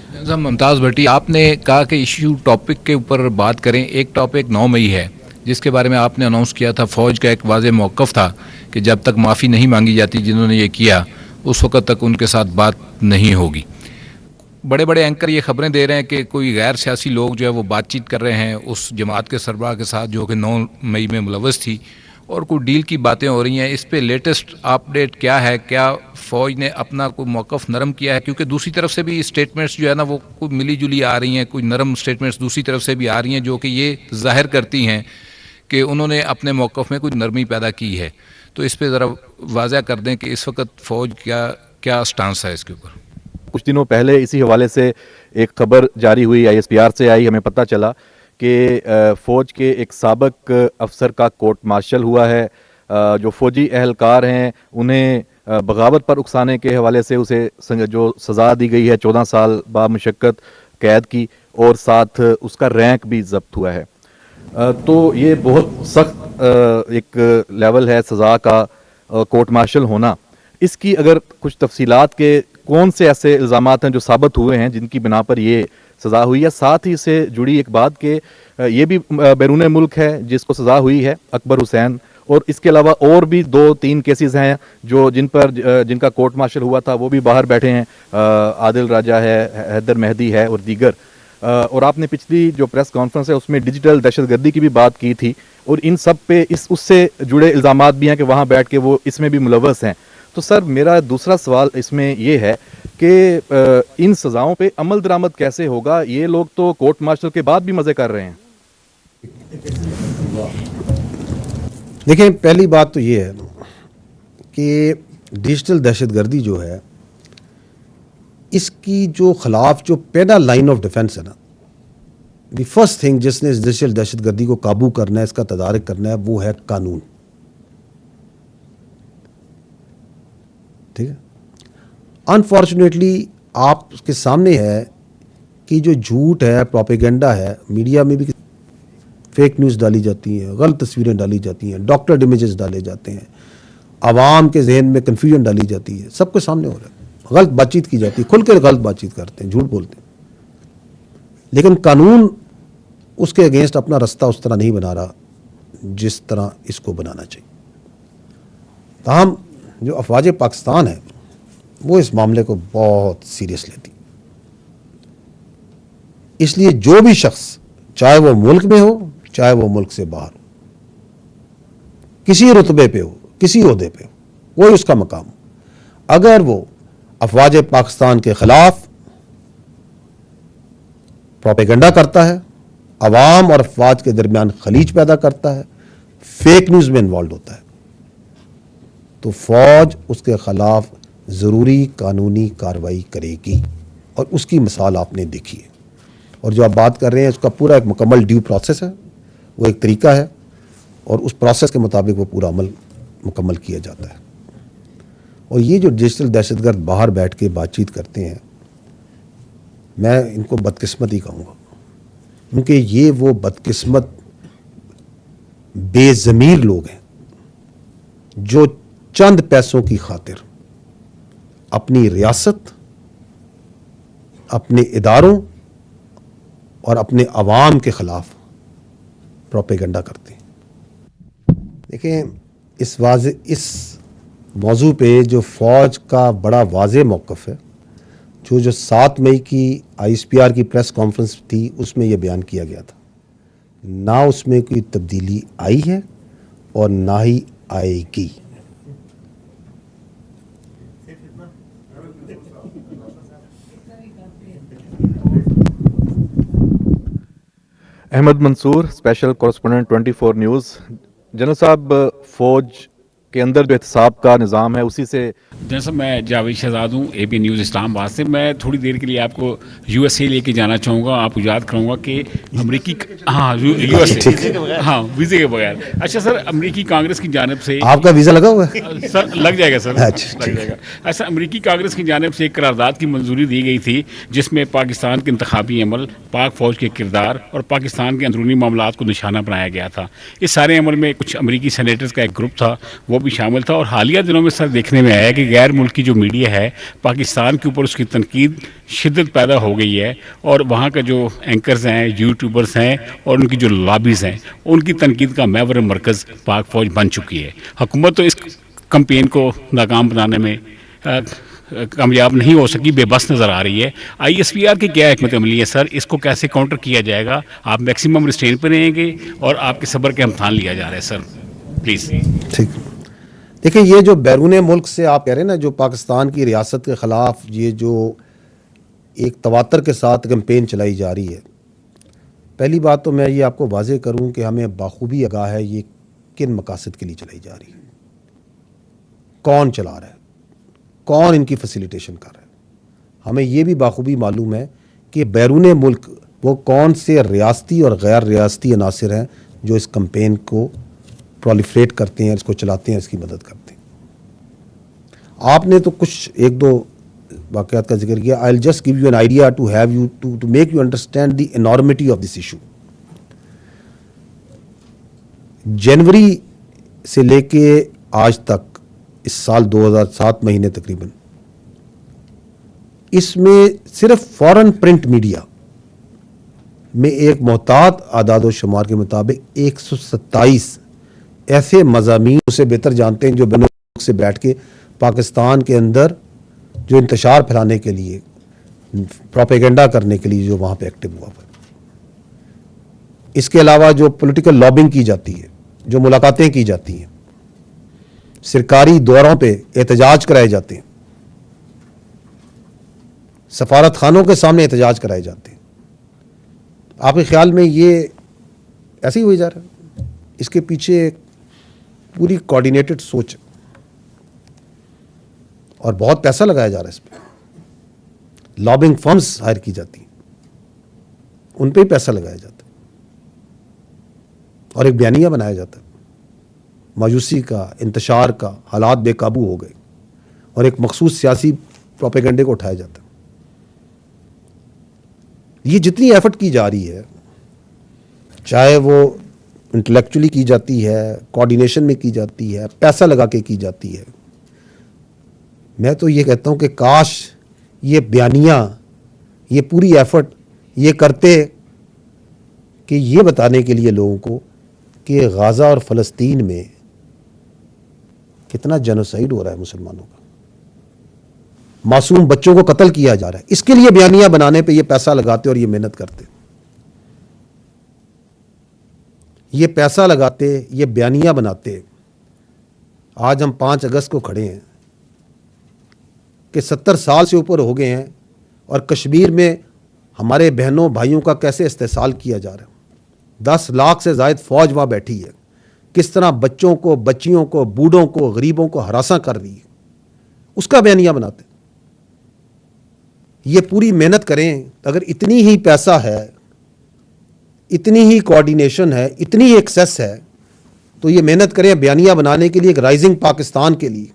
Sir Mumtaz भट्टी, आपने कहा कि इशू टॉपिक के ऊपर बात करें। एक टॉपिक 9 मई है जिसके बारे में आपने अनाउंस किया था। फ़ौज का एक वाज़ेह मौक़िफ़ था कि जब तक माफ़ी नहीं मांगी जाती जिन्होंने ये किया उस वक़्त तक उनके साथ बात नहीं होगी। बड़े बड़े एंकर ये खबरें दे रहे हैं कि कोई गैर सियासी लोग जो है वो बातचीत कर रहे हैं उस जमात के सरबराह के साथ जो कि 9 मई में मुलव्वस थी, और कोई डील की बातें हो रही हैं। इस पे लेटेस्ट अपडेट क्या है? क्या फ़ौज ने अपना कोई मौक़िफ़ नरम किया है? क्योंकि दूसरी तरफ से भी स्टेटमेंट्स जो है ना वो कोई मिली जुली आ रही हैं, कोई नरम स्टेटमेंट्स दूसरी तरफ से भी आ रही हैं जो कि ये ज़ाहिर करती हैं कि उन्होंने अपने मौक़िफ़ में कुछ नरमी पैदा की है। तो इस पर ज़रा वाज़ह कर दें कि इस वक्त फ़ौज क्या स्टांस है इसके ऊपर। कुछ दिनों पहले इसी हवाले से एक खबर जारी हुई, ISPR से आई। हमें पता चला कि फ़ौज के एक साबिक अफसर का कोर्ट मार्शल हुआ है। जो फ़ौजी अहलकार हैं उन्हें बगावत पर उकसाने के हवाले से उसे जो सज़ा दी गई है 14 साल बामुशक्कत कैद की, और साथ उसका रैंक भी ज़ब्त हुआ है। तो ये बहुत सख्त एक लेवल है सज़ा का कोर्ट मार्शल होना। इसकी अगर कुछ तफसीलात के कौन से ऐसे इल्ज़ामात हैं जो साबित हुए हैं जिनकी बिना पर ये सज़ा हुई है, साथ ही इससे जुड़ी एक बात कि ये भी बैरून मुल्क है जिसको सज़ा हुई है, अकबर हुसैन, और इसके अलावा और भी 2-3 केसेस हैं जो जिनका कोर्ट मार्शल हुआ था, वो भी बाहर बैठे हैं। आदिल राजा है, हैदर मेहदी है और दीगर। और आपने पिछली जो प्रेस कॉन्फ्रेंस है उसमें डिजिटल दहशतगर्दी की भी बात की थी, और इन सब पे उससे जुड़े इल्ज़ामात भी हैं कि वहाँ बैठ के वो इसमें भी मुलव्वस हैं। तो सर मेरा दूसरा सवाल इसमें ये है कि इन सज़ाओं पे अमल दरामद कैसे होगा? ये लोग तो कोर्ट मार्शल के बाद भी मज़े कर रहे हैं। देखें, पहली बात तो ये है कि डिजिटल दहशतगर्दी जो है इसकी जो खिलाफ जो पहला लाइन ऑफ डिफेंस है ना, द फर्स्ट थिंग जिसने इस डिजिटल दहशतगर्दी को काबू करना है, इसका तदारक करना है, वो है कानून। ठीक है। अनफॉर्चुनेटली आपके सामने है कि जो झूठ है, प्रोपेगेंडा है, मीडिया में भी फेक न्यूज़ डाली जाती हैं, गलत तस्वीरें डाली जाती हैं, डॉक्टर्ड इमेजेस डाले जाते हैं, आवाम के जहन में कन्फ्यूजन डाली जाती है, सबके सामने हो रहा है, गलत बातचीत की जाती है, खुल कर गलत बातचीत करते हैं, झूठ बोलते हैं। लेकिन कानून उसके अगेंस्ट अपना रास्ता उस तरह नहीं बना रहा जिस तरह इसको बनाना चाहिए। ताहम जो अफवाज पाकिस्तान है वो इस मामले को बहुत सीरियस लेती, इसलिए जो भी शख्स, चाहे वो मुल्क में हो चाहे वो मुल्क से बाहर हो, किसी रुतबे पे हो, किसी ओहदे पे हो, कोई उसका मकाम हो, अगर वो अफवाज पाकिस्तान के खिलाफ प्रोपेगेंडा करता है, अवाम और अफवाज के दरमियान खलीज पैदा करता है, फेक न्यूज़ में इन्वॉल्व होता है, तो फौज उसके खिलाफ ज़रूरी कानूनी कार्रवाई करेगी। और उसकी मिसाल आपने देखी है। और जो आप बात कर रहे हैं उसका पूरा एक मुकम्मल ड्यू प्रोसेस है, वो एक तरीका है, और उस प्रोसेस के मुताबिक वो पूरा अमल मुकम्मल किया जाता है। और ये जो डिजिटल दहशतगर्द बाहर बैठ के बातचीत करते हैं, मैं इनको बदकिस्मत ही कहूँगा, क्योंकि ये वो बदकिस्मत बेज़मीर लोग हैं जो चंद पैसों की खातिर अपनी रियासत, अपने इदारों और अपने अवाम के खिलाफ प्रोपेगेंडा करते हैं। देखें, इस मौजू पे जो फ़ौज का बड़ा वाज़ेह मौक़िफ़ है, जो 7 मई की ISPR की प्रेस कॉन्फ्रेंस थी उसमें यह बयान किया गया था, ना उसमें कोई तब्दीली आई है और ना ही आएगी। Ahmad Mansoor, special correspondent 24 news. General साहब, फ़ौज के अंदर जो एहतसाब का निज़ाम है उसी से। जनरल साहब, मैं जावेद शहजाद हूँ, AP न्यूज़ इस्लामाबाद से। मैं थोड़ी देर के लिए आपको USA लेके जाना चाहूँगा। आप याद कराऊँगा कि अमरीकी USA हाँ वीज़े के बगैर। अच्छा सर, अमरीकी कांग्रेस की जानिब से आपका वीज़ा लगा हुआ है? सर लग जाएगा सर, अच्छा, लग जाएगा। ऐसा अमरीकी कांग्रेस की जानिब से एक करारदाद की मंजूरी दी गई थी जिसमें पाकिस्तान के इंतखाबी अमल, पाक फ़ौज के किरदार और पाकिस्तान के अंदरूनी मामलात को निशाना बनाया गया था। इस सारे अमल में कुछ अमरीकी सेनेटर्स का एक ग्रुप था, वो भी शामिल था। और हालिया दिनों में सर देखने में आया कि کہ غیر ملکی جو میڈیا ہے پاکستان کے اوپر اس کی تنقید شدت پیدا ہو گئی ہے، اور وہاں کا جو اینکرز ہیں، یوٹیوبرز ہیں اور ان کی جو لابیز ہیں، ان کی تنقید کا محور مرکز پاک فوج بن چکی ہے. حکومت تو اس کمپین کو ناکام بنانے میں کامیاب نہیں ہو سکی، بے بس نظر آ رہی ہے. ISPR کی کیا حکمت عملی ہے سر؟ اس کو کیسے کاؤنٹر کیا جائے گا؟ آپ میکسیمم ریسٹرین پہ رہیں گے اور آپ کے صبر کے امتحان لیا جا رہا ہے سر، پلیز. ٹھیک. دیکھیں یہ جو بیرون ملک سے آپ کہہ رہے ہیں نا، جو پاکستان کی ریاست کے خلاف یہ جو ایک تواتر کے ساتھ کیمپین چلائی جا رہی ہے، پہلی بات تو میں یہ آپ کو واضح کروں کہ ہمیں بخوبی آگاہ ہے یہ کن مقاصد کے لیے چلائی جا رہی ہے، کون چلا رہا ہے، کون ان کی فیسیلیٹیشن کر رہا ہے. ہمیں یہ بھی بخوبی معلوم ہے کہ بیرون ملک وہ کون سے ریاستی اور غیر ریاستی عناصر ہیں جو اس کمپین کو پرولیفریٹ کرتے ہیں، اس کو چلاتے ہیں، اس کی مدد کرتے ہیں. آپ نے تو کچھ ایک دو واقعات کا ذکر کیا. I'll just give you an idea to have you to make you understand the enormity of this issue. جنوری سے لے کے آج تک اس سال 2007 مہینے تقریباً اس میں صرف فورن پرنٹ میڈیا میں ایک محتاط اعداد و شمار کے مطابق 127 ایسے مضامین اسے بہتر جانتے ہیں جو بین الملک سے بیٹھ کے پاکستان کے اندر جو انتشار پھیلانے کے لیے، پروپیگنڈا کرنے کے لیے جو وہاں پہ ایکٹیو ہوا ہے. اس کے علاوہ جو پولیٹیکل لابنگ کی جاتی ہے، جو ملاقاتیں کی جاتی ہیں، سرکاری دوروں پہ احتجاج کرائے جاتے ہیں، سفارت خانوں کے سامنے احتجاج کرائے جاتے ہیں. آپ کے خیال میں یہ ایسے ہی ہوئی جا رہا ہے؟ اس کے پیچھے ایک پوری کوآرڈینیٹڈ سوچ ہے اور بہت پیسہ لگایا جا رہا ہے. اس پہ لابنگ فرمز ہائر کی جاتی ہیں، ان پہ ہی پیسہ لگایا جاتا ہے اور ایک بیانیہ بنایا جاتا ہے مایوسی کا، انتشار کا. حالات بے قابو ہو گئے اور ایک مخصوص سیاسی پروپیگنڈے کو اٹھایا جاتا ہے. یہ جتنی ایفرٹ کی جا رہی ہے، چاہے وہ انٹلیکچولی کی جاتی ہے، کوآرڈینیشن میں کی جاتی ہے، پیسہ لگا کے کی جاتی ہے، میں تو یہ کہتا ہوں کہ کاش یہ بیانیہ، یہ پوری ایفرٹ یہ کرتے کہ یہ بتانے کے لیے لوگوں کو کہ غزہ اور فلسطین میں کتنا جینوسائیڈ ہو رہا ہے مسلمانوں کا، معصوم بچوں کو قتل کیا جا رہا ہے. اس کے لیے بیانیہ بنانے پہ یہ پیسہ لگاتے اور یہ محنت کرتے. یہ پیسہ لگاتے، یہ بیانیہ بناتے. آج ہم 5 اگست کو کھڑے ہیں کہ 70 سال سے اوپر ہو گئے ہیں اور کشمیر میں ہمارے بہنوں بھائیوں کا کیسے استحصال کیا جا رہا ہے. 10 لاکھ سے زائد فوج وہاں بیٹھی ہے. کس طرح بچوں کو، بچیوں کو، بوڑھوں کو، غریبوں کو ہراساں کر رہی ہے. اس کا بیانیہ بناتے. یہ پوری محنت کریں. اگر اتنی ہی پیسہ ہے، اتنی ہی کوآرڈینیشن ہے، اتنی ہی ایکسیس ہے، تو یہ محنت کریں بیانیہ بنانے کے لیے، ایک رائزنگ پاکستان کے لیے.